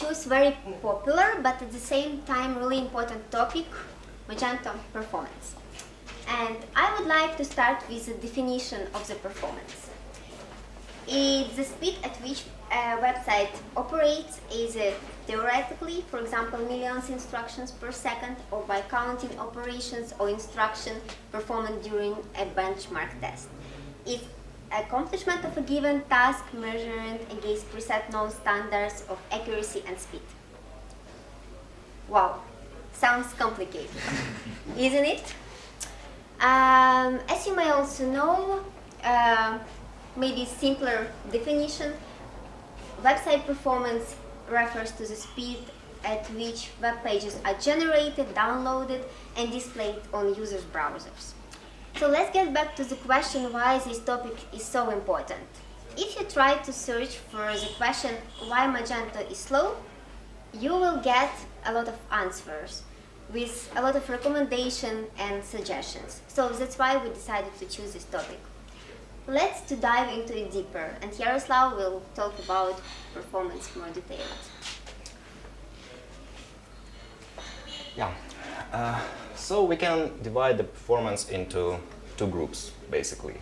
choose very popular but at the same time really important topic, Magento performance. And I would like to start with the definition of the performance. It's the speed at which a website operates either theoretically, for example, millions instructions per second, or by counting operations or instruction performed during a benchmark test. It's accomplishment of a given task measured against preset known standards of accuracy and speed. Wow, sounds complicated, isn't it? As you may also know, maybe simpler definition, website performance refers to the speed at which web pages are generated, downloaded, and displayed on users' browsers. So let's get back to the question why this topic is so important. If you try to search for the question why Magento is slow, you will get a lot of answers with a lot of recommendations and suggestions. So that's why we decided to choose this topic. Let's dive into it deeper, and Yaroslav will talk about performance more detailed. Yeah, so we can divide the performance into two groups, basically.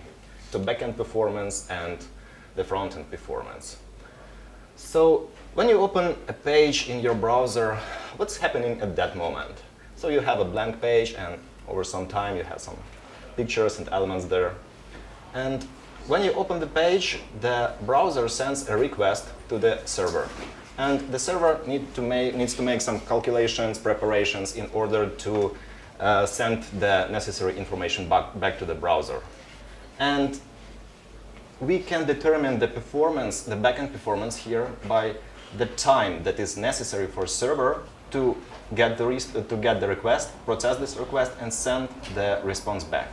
The backend performance and the frontend performance. So when you open a page in your browser, what's happening at that moment? So you have a blank page, and over some time you have some pictures and elements there. And when you open the page, the browser sends a request to the server. And the server needs to make some calculations, preparations in order to send the necessary information back to the browser. And we can determine the performance, the backend performance here, by the time that is necessary for server to get the request, process this request, and send the response back.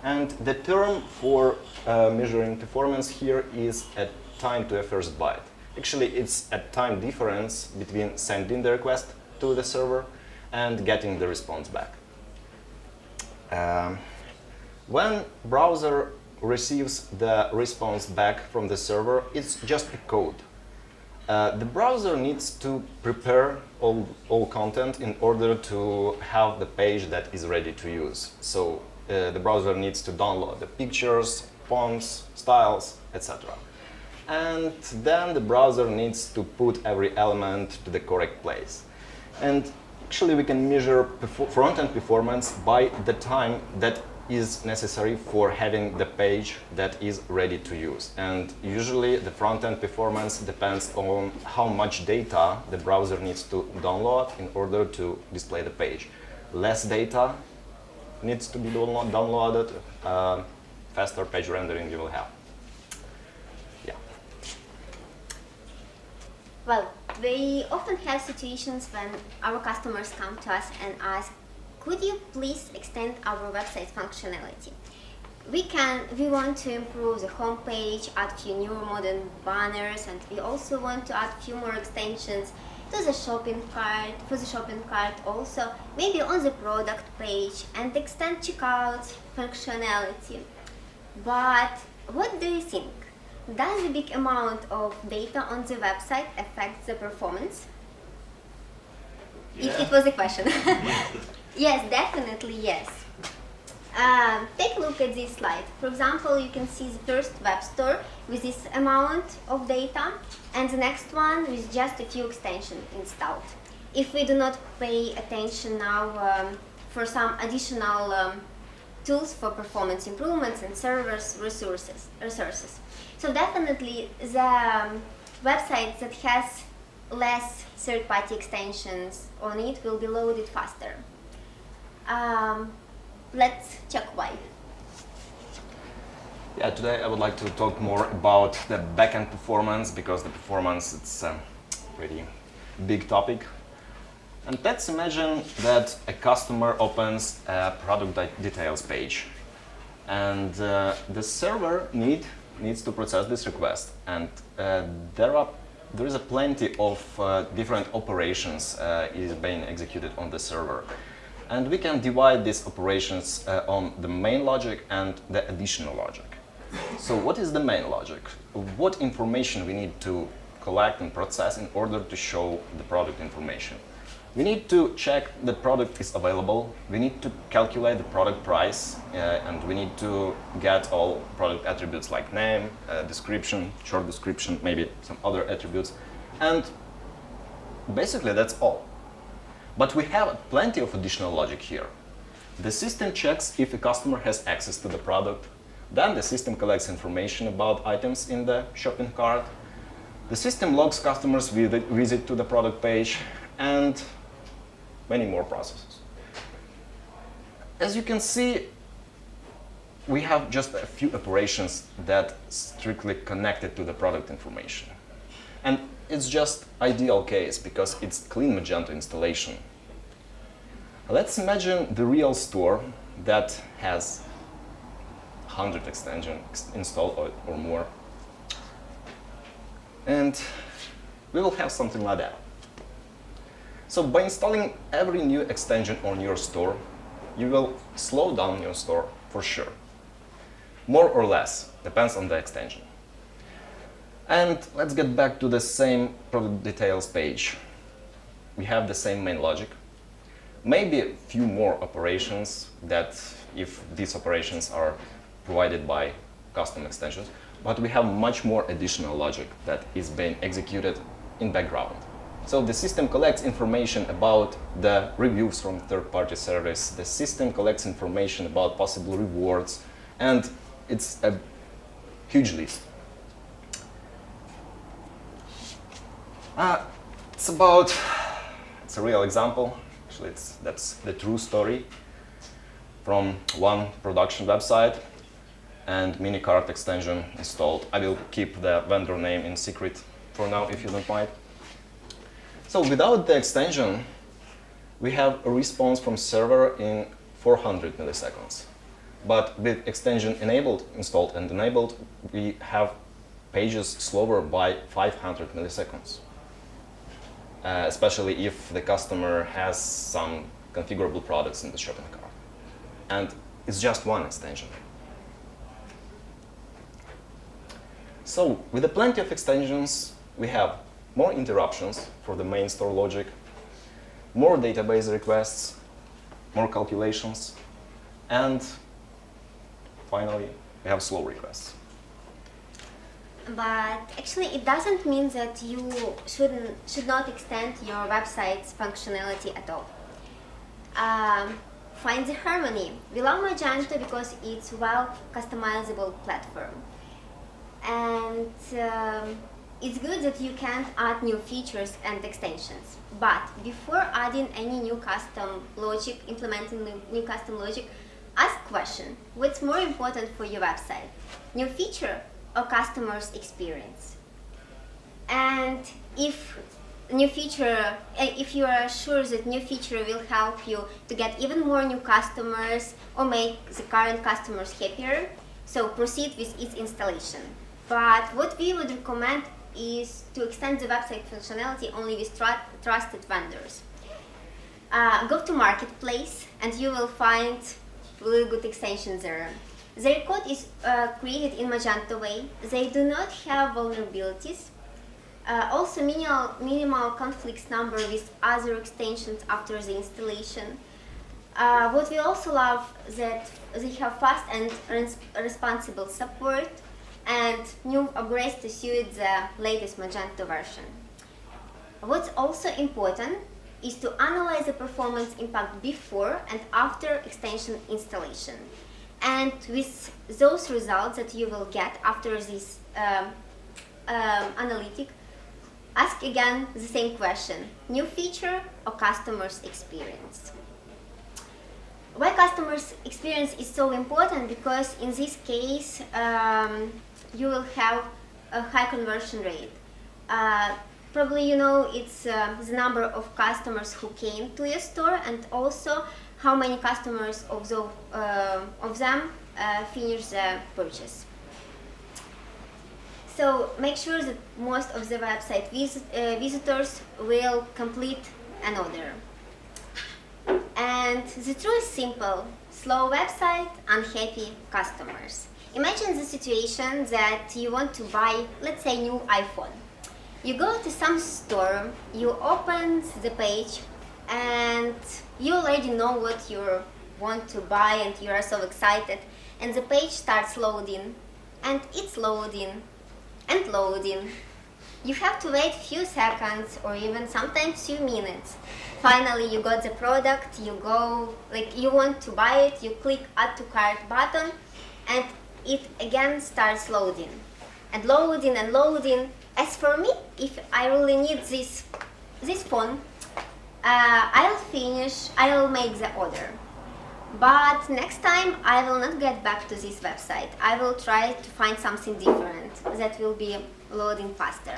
And the term for measuring performance here is a time to a first byte. Actually, it's a time difference between sending the request to the server and getting the response back. When browser receives the response back from the server, it's just a code. The browser needs to prepare all content in order to have the page that is ready to use. So the browser needs to download the pictures, fonts, styles, etc. And then the browser needs to put every element to the correct place. And actually we can measure front-end performance by the time that is necessary for having the page that is ready to use. And usually the front-end performance depends on how much data the browser needs to download in order to display the page. Less data needs to be downloaded, faster page rendering you will have. Yeah. Well, we often have situations when our customers come to us and ask, could you please extend our website functionality? We want to improve the homepage, add few new modern banners, and we also want to add few more extensions to the shopping cart, for the shopping cart also, maybe on the product page, and extend checkout functionality. But what do you think? Does the big amount of data on the website affect the performance? Yeah. It was a question. Yes, definitely yes. Take a look at this slide. For example, you can see the first web store with this amount of data, and the next one with just a few extensions installed. If we do not pay attention now for some additional tools for performance improvements and servers resources. So definitely the website that has less third-party extensions on it will be loaded faster. Let's check why. Yeah, today I would like to talk more about the backend performance, because the performance it's a pretty big topic. And let's imagine that a customer opens a product details page, and the server needs to process this request, and there is a plenty of different operations is being executed on the server. And we can divide these operations on the main logic and the additional logic. So what is the main logic? What information we need to collect and process in order to show the product information. We need to check the product is available, we need to calculate the product price, and we need to get all product attributes like name, description, short description, maybe some other attributes, and basically that's all. But we have plenty of additional logic here. The system checks if a customer has access to the product, then the system collects information about items in the shopping cart, the system logs customers' visit to the product page, and many more processes. As you can see, we have just a few operations that strictly connected to the product information. And it's just ideal case because it's clean Magento installation. Let's imagine the real store that has 100 extensions installed or more. And we will have something like that. So by installing every new extension on your store, you will slow down your store for sure. More or less, depends on the extension. And let's get back to the same product details page. We have the same main logic. Maybe a few more operations that if these operations are provided by custom extensions, but we have much more additional logic that is being executed in background. So the system collects information about the reviews from third-party service, the system collects information about possible rewards, and it's a huge list. It's a real example, actually that's the true story from one production website and mini cart extension installed. I will keep the vendor name in secret for now if you don't mind. So without the extension, we have a response from server in 400 milliseconds. But with extension installed and enabled, we have pages slower by 500 milliseconds. Especially if the customer has some configurable products in the shopping cart. And it's just one extension. So with the plenty of extensions, we have more interruptions for the main store logic, more database requests, more calculations, and finally, we have slow requests. But actually, it doesn't mean that you should not extend your website's functionality at all. Find the harmony. We love Magento because it's a well-customizable platform. And it's good that you can add new features and extensions. But before adding any new custom logic, implementing new custom logic, ask question: what's more important for your website? New feature or customer's experience? And if you are sure that new feature will help you to get even more new customers or make the current customers happier, so proceed with its installation. But what we would recommend is to extend the website functionality only with trusted vendors. Go to Marketplace and you will find really good extensions there. Their code is created in Magento way. They do not have vulnerabilities. Also minimal conflicts number with other extensions after the installation. What we also love that they have fast and responsible support and new upgrades to suit the latest Magento version. What's also important is to analyze the performance impact before and after extension installation. And with those results that you will get after this analytic, ask again the same question: new feature or customer's experience? Why customer's experience is so important? Because in this case, you will have a high conversion rate. Probably you know it's the number of customers who came to your store and also how many customers of them finish the purchase. So make sure that most of the website visitors will complete an order. And the truth is simple: slow website, unhappy customers. Imagine the situation that you want to buy, let's say, new iPhone. You go to some store, you open the page, and you already know what you want to buy and you are so excited, and the page starts loading, and it's loading and loading. You have to wait few seconds or even sometimes few minutes. Finally you got the product, you go, like you want to buy it, you click add to cart button, and it again starts loading and loading and loading. As for me, if I really need this phone, I'll make the order. But next time I will not get back to this website. I will try to find something different that will be loading faster.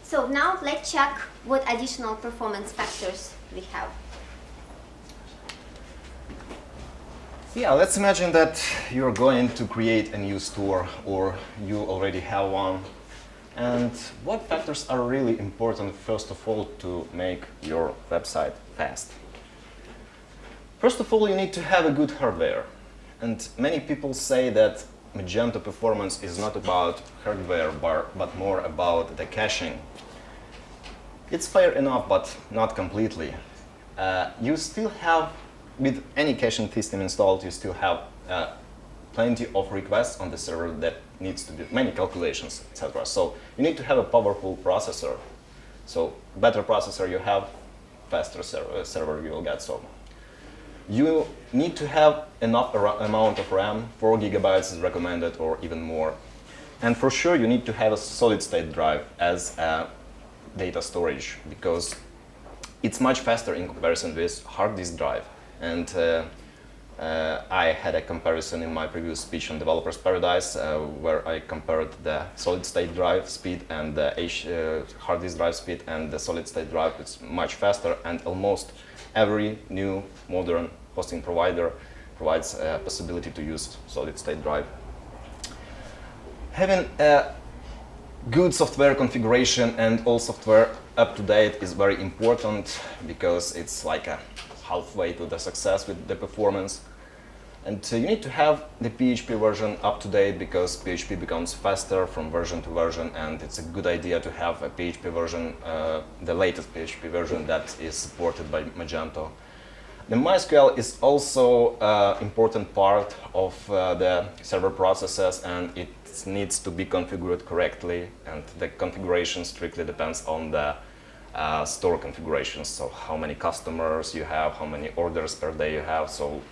So now let's check what additional performance factors we have. Yeah, let's imagine that you're going to create a new store or you already have one. And what factors are really important, first of all, to make your website fast? First of all, you need to have a good hardware. And many people say that Magento performance is not about hardware, but more about the caching. It's fair enough, but not completely. You still have, with any caching system installed, you still have plenty of requests on the server that needs to do many calculations, etc. So you need to have a powerful processor. So better processor you have, faster server you will get. So you need to have enough amount of RAM, 4 gigabytes is recommended or even more. And for sure you need to have a solid state drive as a data storage, because it's much faster in comparison with hard disk drive. And I had a comparison in my previous speech on Developer's Paradise where I compared the solid state drive speed and the hard disk drive speed, and the solid state drive is much faster, and almost every new modern hosting provider provides a possibility to use solid state drive. Having a good software configuration and all software up to date is very important, because it's like a halfway to the success with the performance. And you need to have the PHP version up to date, because PHP becomes faster from version to version, and it's a good idea to have a PHP version, the latest PHP version that is supported by Magento. The MySQL is also an important part of the server processes, and it needs to be configured correctly, and the configuration strictly depends on the store configurations. So how many customers you have, how many orders per day you have. So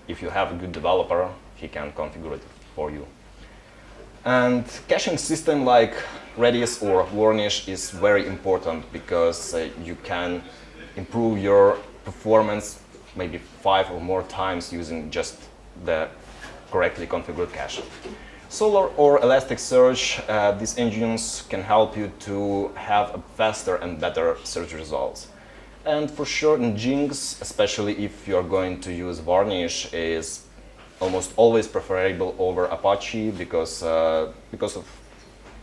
if you have a good developer, he can configure it for you. And caching system like Redis or Varnish is very important, because you can improve your performance maybe 5 or more times using just the correctly configured cache. Solar or Elasticsearch, these engines can help you to have a faster and better search results. And for sure, Nginx, especially if you're going to use Varnish, is almost always preferable over Apache, because of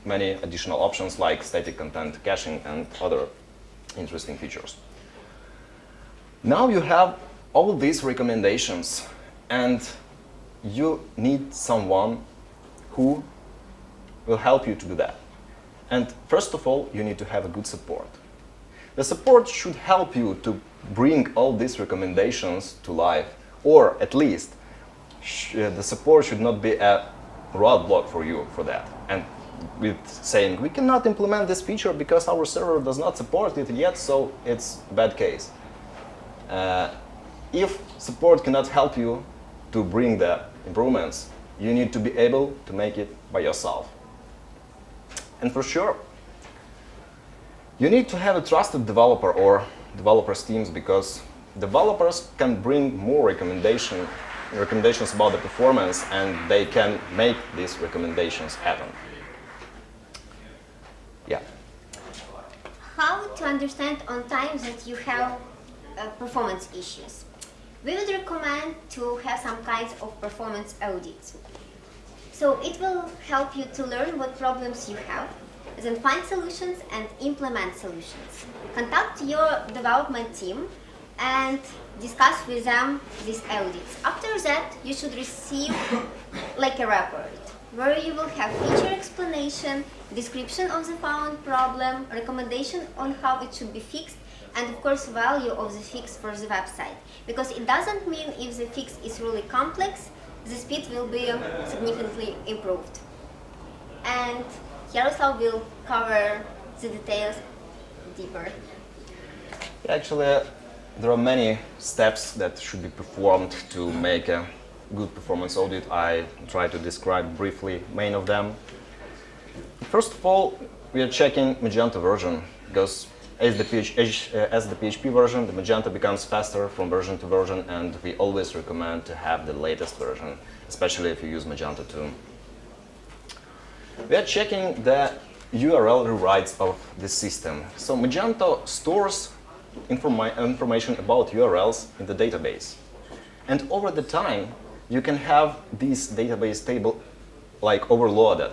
many additional options like static content caching and other interesting features. Now you have all these recommendations, and you need someone who will help you to do that. And first of all, you need to have a good support. The support should help you to bring all these recommendations to life, or at least the support should not be a roadblock for you for that. And with saying, we cannot implement this feature because our server does not support it yet, so it's a bad case. If support cannot help you to bring the improvements, you need to be able to make it by yourself. And for sure, you need to have a trusted developer or developers teams, because developers can bring more recommendations about the performance, and they can make these recommendations happen. Yeah. How to understand on time that you have performance issues? We would recommend to have some kinds of performance audits. So it will help you to learn what problems you have, then find solutions and implement solutions. Contact your development team and discuss with them these audits. After that, you should receive like a report. where you will have feature explanation, description of the found problem, recommendation on how it should be fixed, and of course value of the fix for the website. Because it doesn't mean if the fix is really complex, the speed will be significantly improved. And Yaroslav will cover the details deeper. Actually, there are many steps that should be performed to make a good performance audit. I try to describe briefly main of them. First of all, we are checking Magento version, because as the PHP version, the Magento becomes faster from version to version, and we always recommend to have the latest version, especially if you use Magento 2. We are checking the URL rewrites of the system. So Magento stores information about URLs in the database. And over the time, you can have this database table like overloaded.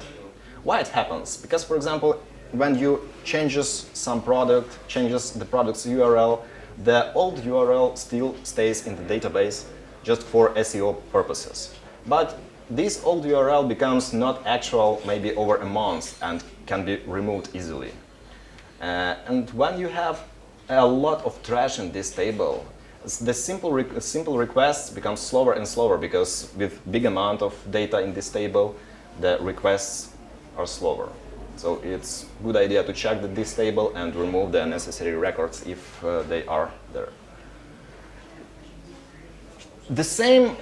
Why it happens? Because, for example, when you changes some product, changes the product's URL, the old URL still stays in the database just for SEO purposes. But this old URL becomes not actual maybe over a month and can be removed easily. And when you have a lot of trash in this table, the simple requests become slower and slower, because with big amount of data in this table, the requests are slower. So it's a good idea to check this table and remove the necessary records if they are there. The same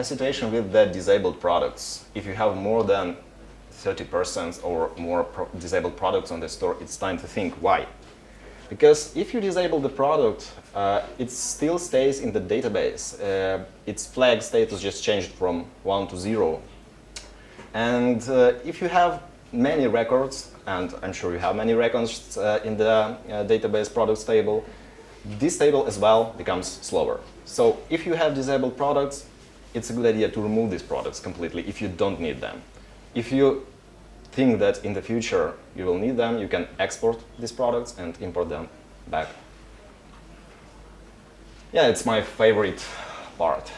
situation with the disabled products. If you have more than 30% or more disabled products on the store, it's time to think why. Because if you disable the product, it still stays in the database. Its flag status just changed from 1 to 0. And if you have many records, and I'm sure you have many records in the database products table, this table as well becomes slower. So if you have disabled products, it's a good idea to remove these products completely if you don't need them. If you think that in the future you will need them, you can export these products and import them back. Yeah, it's my favorite part.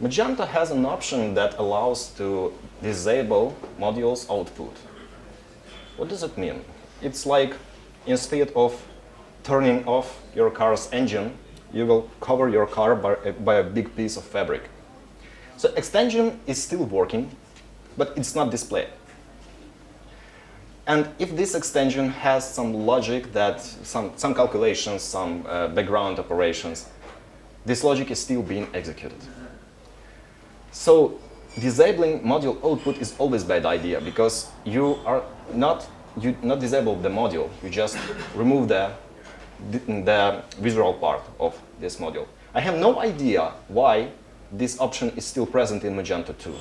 Magento has an option that allows to disable modules output. What does it mean? It's like instead of turning off your car's engine, you will cover your car by a big piece of fabric. So extension is still working, but it's not displayed. And if this extension has some logic, that some calculations, some background operations, this logic is still being executed. So disabling module output is always a bad idea, because you not disable the module, you just remove the visual part of this module. I have no idea why this option is still present in Magento 2,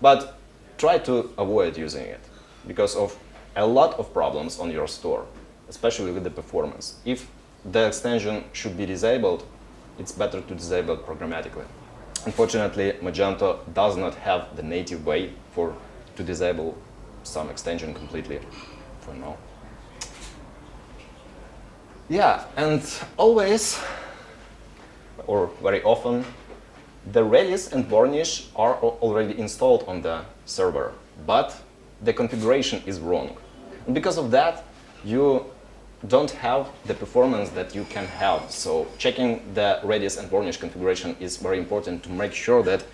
but try to avoid using it because of a lot of problems on your store, especially with the performance. If the extension should be disabled, it's better to disable it programmatically. Unfortunately, Magento does not have the native way to disable some extension completely for now. Yeah, and always, or very often, the Redis and Varnish are already installed on the server, but the configuration is wrong. And because of that, you don't have the performance that you can have. So checking the Redis and Varnish configuration is very important to make sure that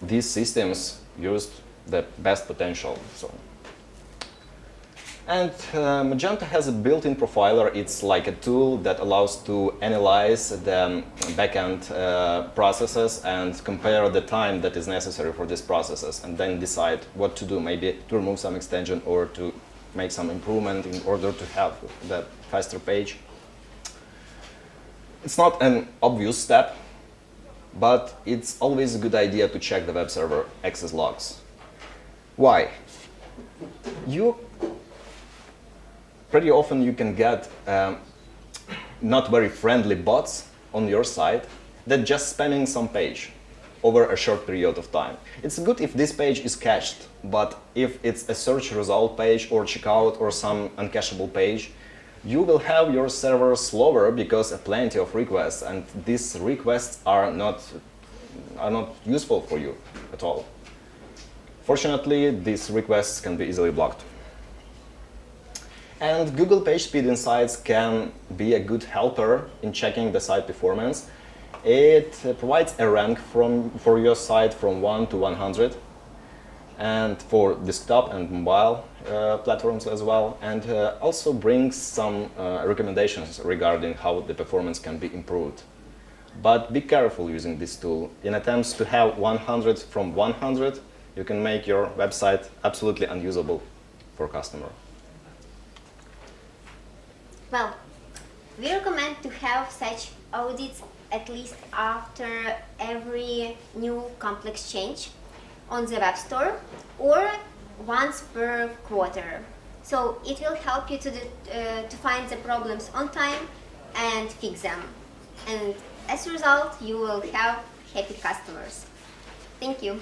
these systems used the best potential. And Magento has a built-in profiler. It's like a tool that allows to analyze the backend processes and compare the time that is necessary for these processes, and then decide what to do, maybe to remove some extension or to make some improvement in order to have that faster page. It's not an obvious step, but it's always a good idea to check the web server access logs. Why? Pretty often you can get not very friendly bots on your site that just spamming some page over a short period of time. It's good if this page is cached, but if it's a search result page or checkout or some uncacheable page, you will have your server slower because plenty of requests, and these requests are not useful for you at all. Fortunately, these requests can be easily blocked. And Google PageSpeed Insights can be a good helper in checking the site performance. It provides a rank for your site from 1 to 100, and for desktop and mobile platforms as well, and also brings some recommendations regarding how the performance can be improved. But be careful using this tool. In attempts to have 100 from 100, you can make your website absolutely unusable for a customer. Well, we recommend to have such audits at least after every new complex change on the web store or once per quarter. So it will help you to find the problems on time and fix them. And as a result, you will have happy customers. Thank you.